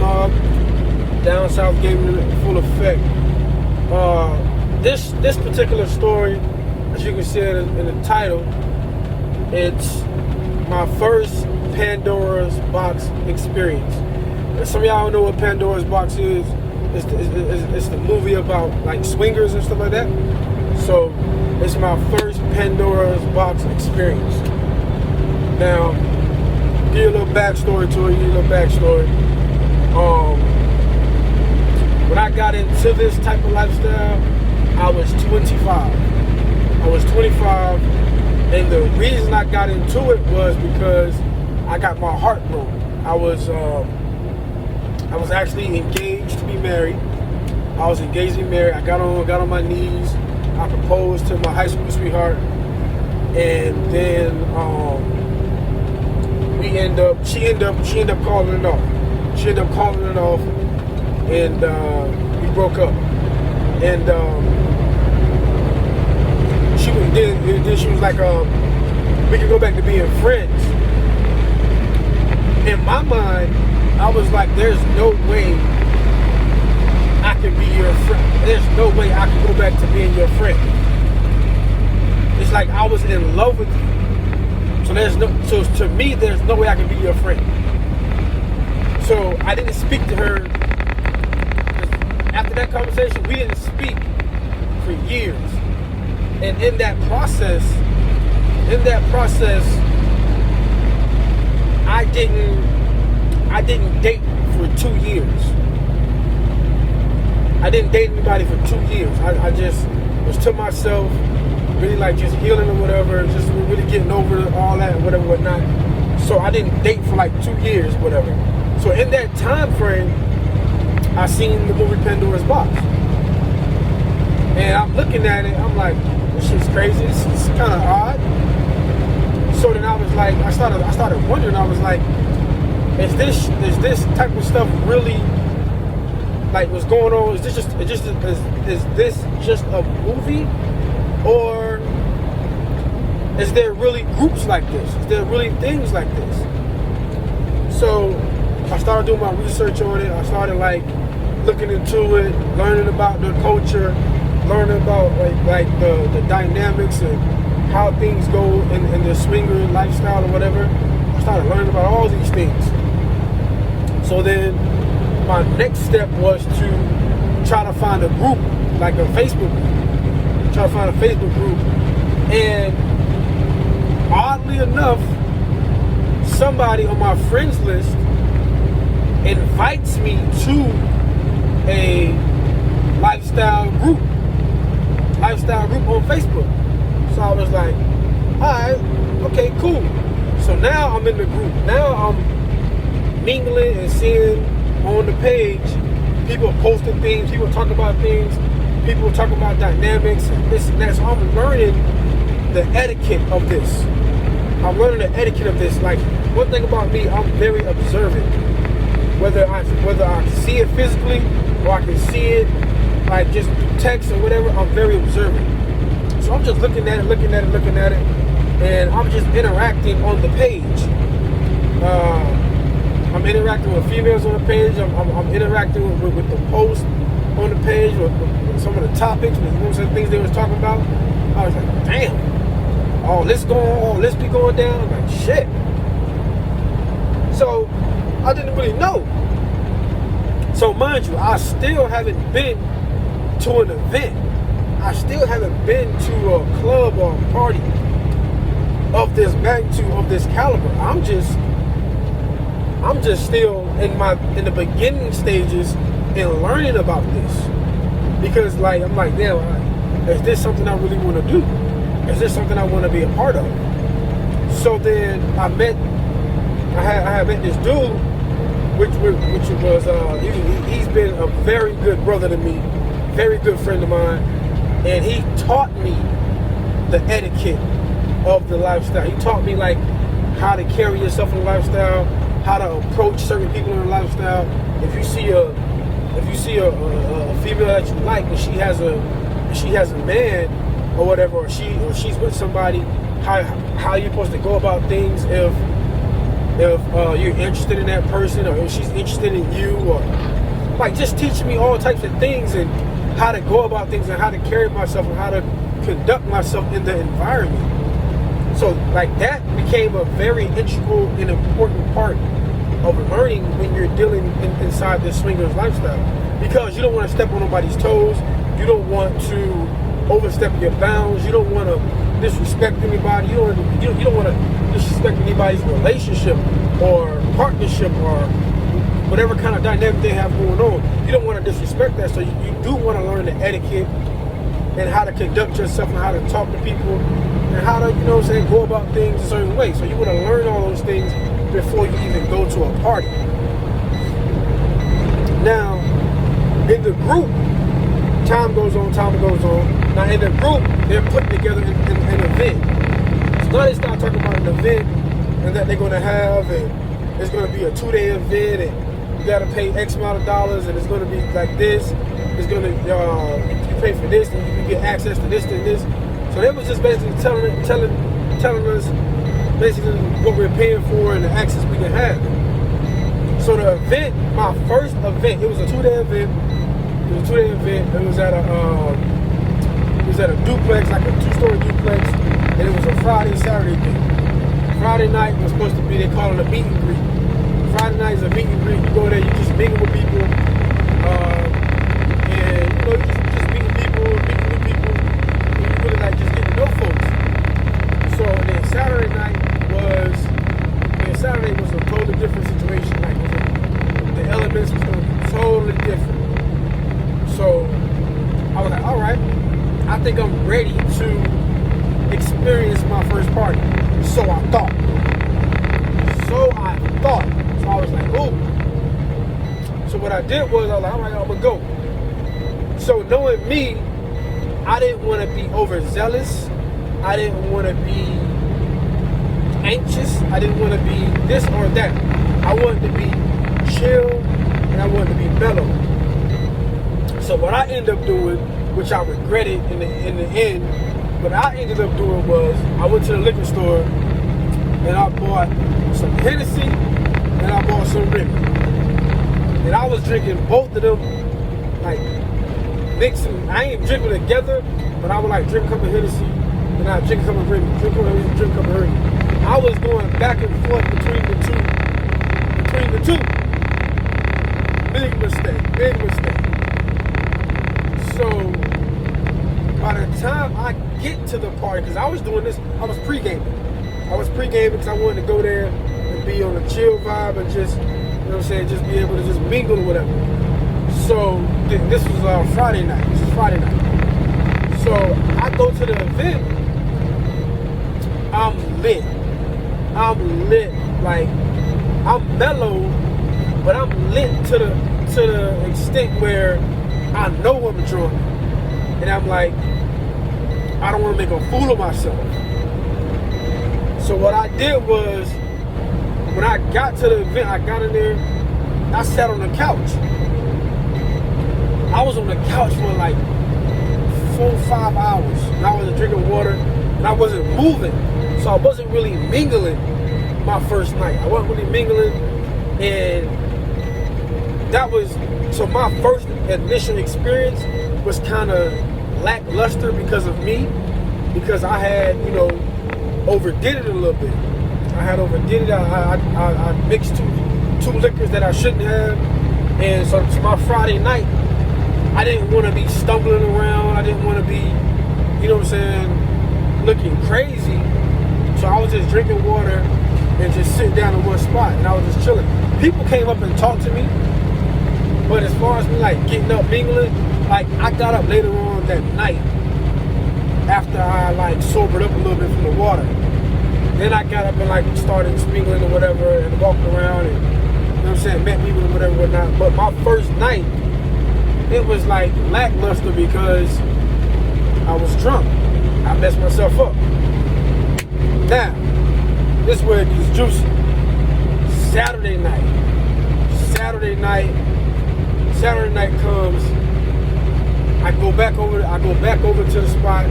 mob. Down south gave me the full effect. This particular story, as you can see in the title, it's my first Pandora's Boxx experience. And some of y'all don't know what Pandora's Boxx is. It's the movie about like swingers and stuff like that. So it's my first Pandora's Boxx experience. Now, give you a little backstory to it. When I got into this type of lifestyle, I was 25. And the reason I got into it was because I got my heart broken. I was actually engaged to be married. I got on my knees. I proposed to my high school sweetheart, and then she ended up calling it off. And we broke up. And she was like, we can go back to being friends. In my mind, I was like, there's no way I can be your friend. There's no way I can go back to being your friend. It's like I was in love with you. So to me, there's no way I can be your friend. So I didn't speak to her. After that conversation, we didn't speak for years. And in that process, I didn't date for 2 years. I didn't date anybody for 2 years. I just was to myself, really like just healing or whatever, just really getting over all that, whatever, whatnot. So I didn't date for like 2 years, whatever. So in that time frame, I seen the movie Pandora's Boxx. And I'm looking at it, I'm like, this shit's crazy, this is kind of odd. So then I was like, I started wondering, I was like, is this type of stuff really, like, what's going on? Is this just a movie? Or is there really groups like this? Is there really things like this? So I started doing my research on it. I started like looking into it, learning about the culture, learning about like the dynamics and how things go in the swinger lifestyle or whatever. I started learning about all these things. So then my next step was to try to find a group, like a Facebook group. And oddly enough, somebody on my friends list invites me to a lifestyle group on Facebook. So I was like, alright, okay, cool. So now I'm in the group. Now I'm mingling and seeing on the page people posting things, people talking about things, people talking about dynamics and this and that. So I'm learning the etiquette of this. Like, one thing about me, I'm very observant. Whether I see it physically or I can see it like just through text or whatever, I'm very observant. So I'm just looking at it, and I'm just interacting on the page. I'm interacting with females on the page. I'm interacting with the post on the page, with some of the topics, with some of the things they was talking about. I was like, damn, all this be going down. I'm like, shit. So I didn't really know. So mind you, I still haven't been to an event. I still haven't been to a club or a party of this magnitude, of this caliber. I'm just still in the beginning stages in learning about this. Because like, I'm like, damn, is this something I really want to do? Is this something I want to be a part of? So then I had met this dude, which was he's been a very good brother to me, very good friend of mine, and he taught me the etiquette of the lifestyle. He taught me like how to carry yourself in the lifestyle, how to approach certain people in the lifestyle. If you see a female that you like, and she has a man or whatever, or she's with somebody, how you're supposed to go about things if if you're interested in that person, or if she's interested in you, or like just teach me all types of things and how to go about things and how to carry myself and how to conduct myself in the environment. So like that became a very integral and important part of learning when you're dealing inside this swingers lifestyle, because you don't want to step on nobody's toes, you don't want to overstep your bounds, you don't want to disrespect anybody, you don't want to disrespect anybody's relationship or partnership or whatever kind of dynamic they have going on. You don't want to disrespect that, so you do want to learn the etiquette and how to conduct yourself and how to talk to people and how to, go about things a certain way. So you want to learn all those things before you even go to a party. Now, in the group, time goes on. Now in the group, they're putting together an event. So now they start talking about an event and that they're going to have, and it's going to be a 2-day event, and you got to pay X amount of dollars, and it's going to be like this. It's going to, you pay for this, and you can get access to this and this. So they was just basically telling us basically what we're paying for and the access we can have. So the event, my first event, it was a 2-day event. It was at a duplex, like a 2-story duplex, and it was a Friday, Saturday thing. Friday night was supposed to be, they call it a meet and greet. Friday night is a meet and greet. You go there, you just mingle with people, and you just meeting people, and you really like just getting to know folks. So then Saturday was a totally different situation. Like the elements was going to be totally different. So I was like, all right, I think I'm ready to experience my first party. So I thought. So I was like, ooh. So what I did was, I was like, all right, I'm going to go. So knowing me, I didn't want to be overzealous. I didn't want to be anxious. I didn't want to be this or that. I wanted to be chill and I wanted to be mellow. So what I ended up doing, which I regretted in the end, what I ended up doing was I went to the liquor store and I bought some Hennessy and I bought some Remy. And I was drinking both of them, like mixing. I ain't drinking together, but I would like drink a cup of Hennessy and I drink a cup of Remy, drink a cup of Remy. I was going back and forth between the two. Big mistake. So by the time I get to the party, because I was doing this, I was pre-gaming because I wanted to go there and be on a chill vibe and just, just be able to just mingle or whatever. So this was Friday night. So I go to the event. I'm lit. Like I'm mellow, but I'm lit to the extent where I know I'm drunk, and I'm like, I don't want to make a fool of myself. So what I did was, when I got to the event, I got in there, I sat on the couch. I was on the couch for like 4 or 5 hours, and I wasn't drinking water, and I wasn't moving, so I wasn't really mingling my first night. I wasn't really mingling, and that was, so my first initial experience was kind of lackluster because of me, because I had, overdid it a little bit. I mixed two liquors that I shouldn't have, and so my Friday night, I didn't want to be stumbling around. I didn't want to be, looking crazy. So I was just drinking water and just sitting down in one spot, and I was just chilling. People came up and talked to me, but as far as me like getting up, mingling, like I got up later on that night after I like sobered up a little bit from the water. Then I got up and like started mingling or whatever and walked around and met people or whatnot. But my first night, it was like lackluster because I was drunk. I messed myself up. Now, this is where it gets juicy. Saturday night comes. I go back over to the spot.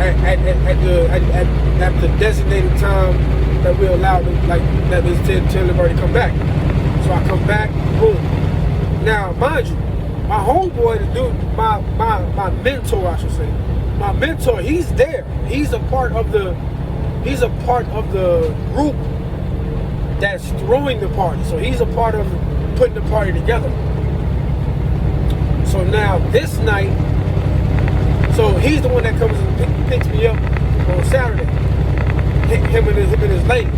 at the designated time that we're allowed to, like, that is till they've already come back. So I come back, boom. Now, mind you, my homeboy, the dude, my mentor, I should say, my mentor, he's there. He's a part of the group that's throwing the party. So he's a part of putting the party together. So now this night, so he's the one that comes and picks me up on Saturday. Him and his lady.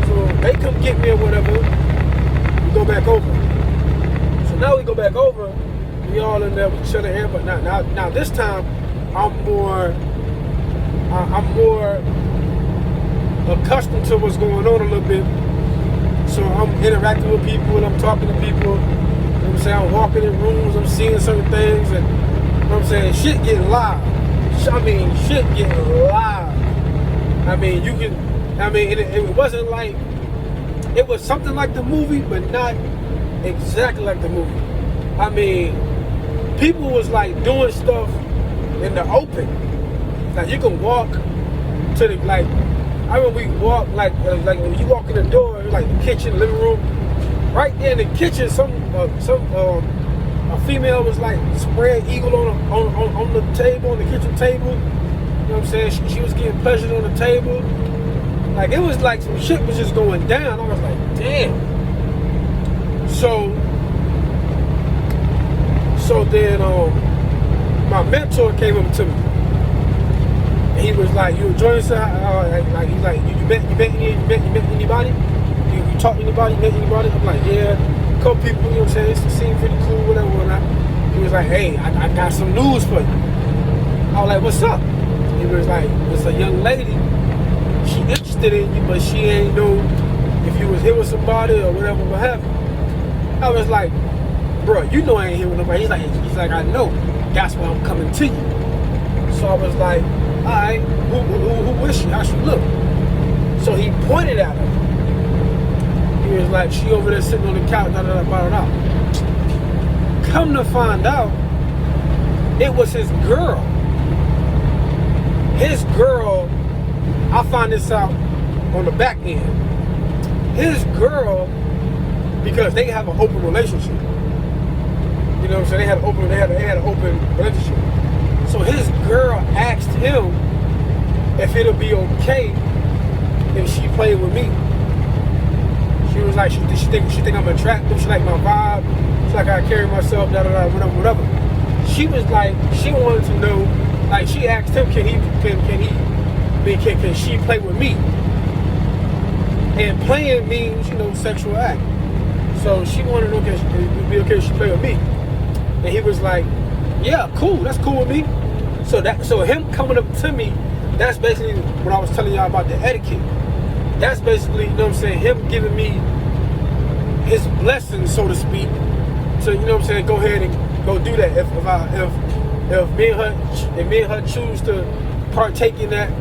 So they come get me or whatever. We go back over. So now we go back over. We all in there, we chilling here. But now this time, I'm more accustomed to what's going on a little bit. So I'm interacting with people, I'm talking to people. You know what I'm saying? I'm walking in rooms, I'm seeing certain things, and you know what I'm saying? Shit getting live. Shit getting live. I mean, it wasn't like, it was something like the movie, but not exactly like the movie. I mean, people was like doing stuff in the open. Like you can walk to the, like, I remember we walk like when you walk in the door, like the kitchen, living room, right there in the kitchen, a female was like spread eagle on the table, on the kitchen table. You know what I'm saying? She was getting pleasure on the table. Like it was like some shit was just going down. I was like, damn. So then my mentor came up to me. He was like, "You enjoying yourself?" He's like, "You met anybody? You talk to anybody? You met anybody?" I'm like, "Yeah, a couple people. You know what I'm saying? It seemed pretty cool, whatever." He was like, "Hey, I got some news for you." I was like, "What's up?" He was like, "It's a young lady. She interested in you, but she ain't know if you was here with somebody or whatever, what have you." I was like, "Bro, you know I ain't here with nobody." He's like, "I know. That's why I'm coming to you." So I was like, "Alright, who is she? How she look?" So he pointed at her. He was like, "She over there sitting on the couch, da da da da da." Come to find out, it was his girl. His girl, I found this out on the back end. His girl, because they have an open relationship. You know what I'm saying? They had an open relationship. So his girl asked him if it'll be okay if she played with me. She was like, she think I'm attractive. She like my vibe. She like I carry myself, da da da, whatever. She was like, she wanted to know, like she asked him, can she play with me? And playing means, you know, sexual act. So she wanted to know, can it be okay if she play with me? And he was like, yeah, cool, that's cool with me. So him coming up to me, that's basically what I was telling y'all about the etiquette. That's basically, you know what I'm saying, him giving me his blessing, so to speak. So, you know what I'm saying, go ahead and go do that. If me and her choose to partake in that,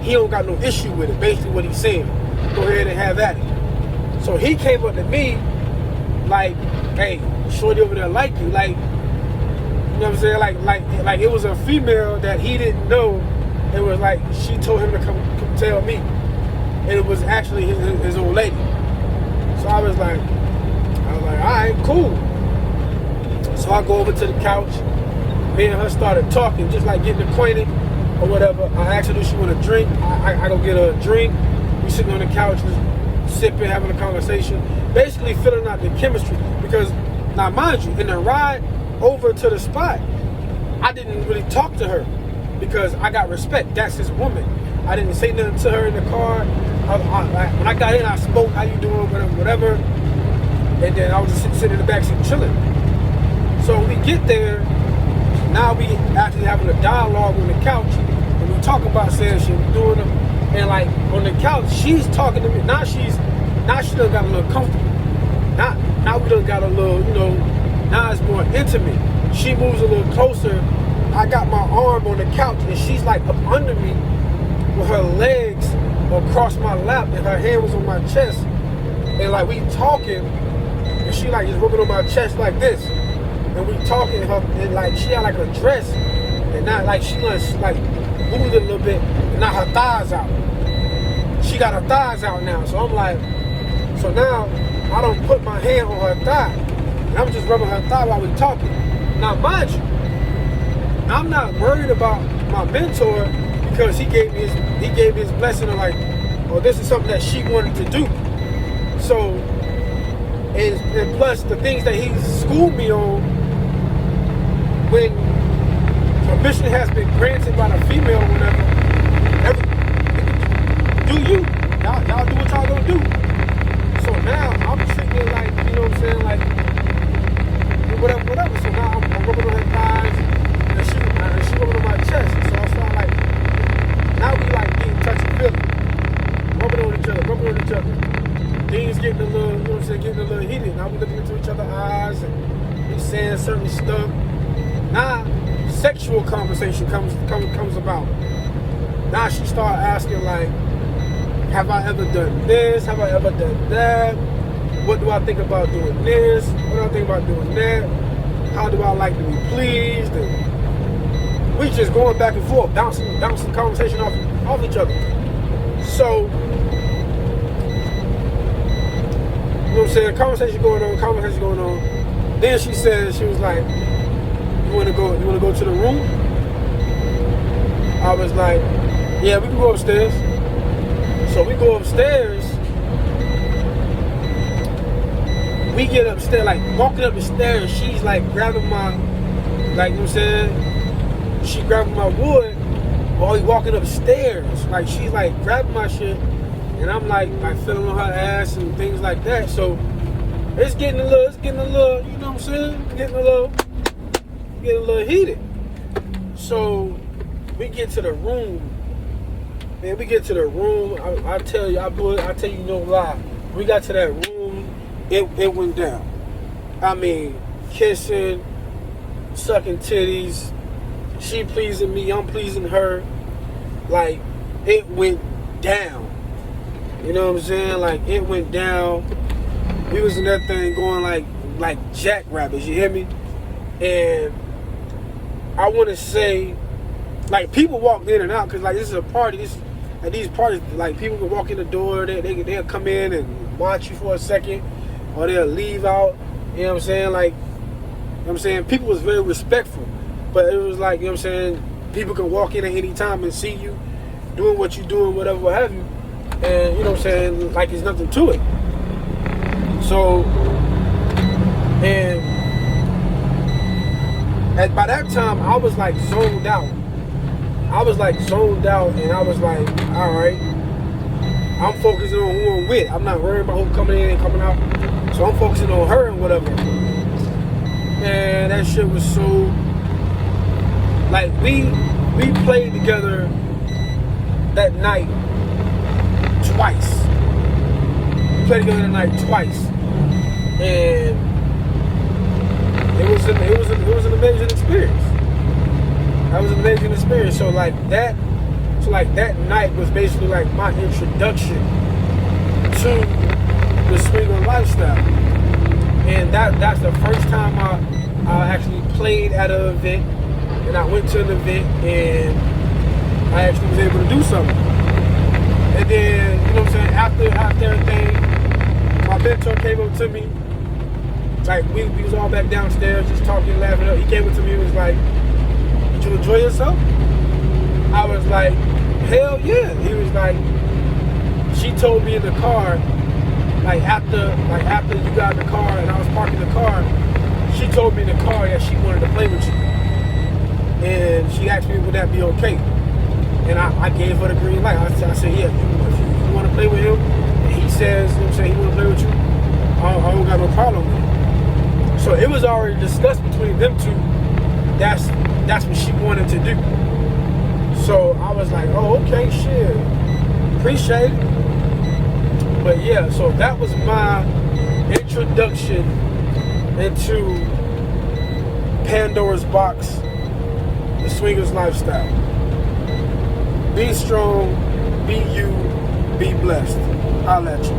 he don't got no issue with it. Basically what he's saying. Go ahead and have at it. So he came up to me like, hey, shorty over there like you, like, you know what I'm saying? Like it was a female that he didn't know. It was like she told him to come tell me. And it was actually his old lady. So I was like, all right, cool. So I go over to the couch. Me and her started talking, just like getting acquainted or whatever. I asked her, do she want a drink? I go get her a drink. We sitting on the couch, just sipping, having a conversation, basically filling out the chemistry. Because now, mind you, in the ride over to the spot, I didn't really talk to her because I got respect. That's his woman. I didn't say nothing to her in the car. When I got in, I spoke, how you doing, whatever. And then I was just sitting in the backseat chilling. So when we get there, now we actually having a dialogue on the couch, and we talk about saying shit, we doing them, and like on the couch, she's talking to me. Now she done got a little comfortable. Now we done got a little, you know, now it's more intimate. She moves a little closer. I got my arm on the couch, and she's like up under me with her legs across my lap, and her hand was on my chest. And like we talking, and she like just rubbing on my chest like this. And we talking, and like she had like a dress, and not like she was like moved it a little bit, and now her thighs out. She got her thighs out now. So I'm like, so now I don't put my hand on her thigh. And I'm just rubbing her thigh while we talking. Now mind you, I'm not worried about my mentor because he gave me his blessing of like, oh, this is something that she wanted to do. So, and plus the things that he schooled me on, when permission has been granted by the female or whatever, do you. Y'all do what y'all gonna do. So now I'm treating it like, you know what I'm saying, like whatever. So now I'm rubbing on her thighs and she rubbing on my chest. So I start like, now we like getting touchy feely. Rubbing on each other. Things getting a little, you know what I'm saying, getting a little heated. Now we looking into each other's eyes and we saying certain stuff. Now sexual conversation comes about. Now she start asking like, have I ever done this? Have I ever done that? What do I think about doing this? What do I think about doing that? How do I like to be pleased? And we just going back and forth, bouncing conversation off each other. So, you know what I'm saying? Conversation going on. Then she said, she was like, you wanna go to the room? I was like, yeah, we can go upstairs. So we go upstairs. We get upstairs, like walking up the stairs, she's like grabbing my, like, you know what I'm saying? She grabbing my wood while we walking upstairs. Like she's like grabbing my shit and I'm like feeling on her ass and things like that. So it's getting a little, you know what I'm saying? Getting a little heated. So we get to the room. Man, we get to the room. I tell you no lie. We got to that room, it went down. I mean, kissing, sucking titties, she pleasing me, I'm pleasing her. Like, it went down. You know what I'm saying? Like, it went down. We was in that thing going like jackrabbits, you hear me? And I want to say, like, people walked in and out because, like, this is a party. At these parties, like, people can walk in the door, they'll come in and watch you for a second, or they'll leave out. You know what I'm saying? Like, you know what I'm saying? People was very respectful, but it was like, you know what I'm saying? People can walk in at any time and see you doing what you're doing, whatever, what have you, and you know what I'm saying? Like, there's nothing to it. So, and by that time, I was like zoned out. And I was like, all right, I'm focusing on who I'm with. I'm not worried about who coming in and coming out. So I'm focusing on her and whatever. Man, that shit was so, like, we played together that night twice. We played together that night twice. And it was an amazing experience. That was an amazing experience. So like that night was basically like my introduction to the swinger lifestyle. And that's the first time I actually played at an event, and I went to an event and I actually was able to do something. And then, you know what I'm saying, after everything, my mentor came up to me. Like, we was all back downstairs just talking, laughing up. He came up to me and was like, did you enjoy yourself? I was like, hell yeah. He was like, she told me in the car, after you got in the car and I was parking the car, she told me in the car that she wanted to play with you. And she asked me, would that be okay? And I gave her the green light. I said, yeah, if you want to play with him, and he says, you know what I'm saying, he want to play with you, I don't got no problem with it. So it was already discussed between them two. That's what she wanted to do. So I was like, oh, okay, shit. Appreciate it. But yeah, so that was my introduction into Pandora's Boxx, the swingers lifestyle. Be strong, be you, be blessed. I'll let you.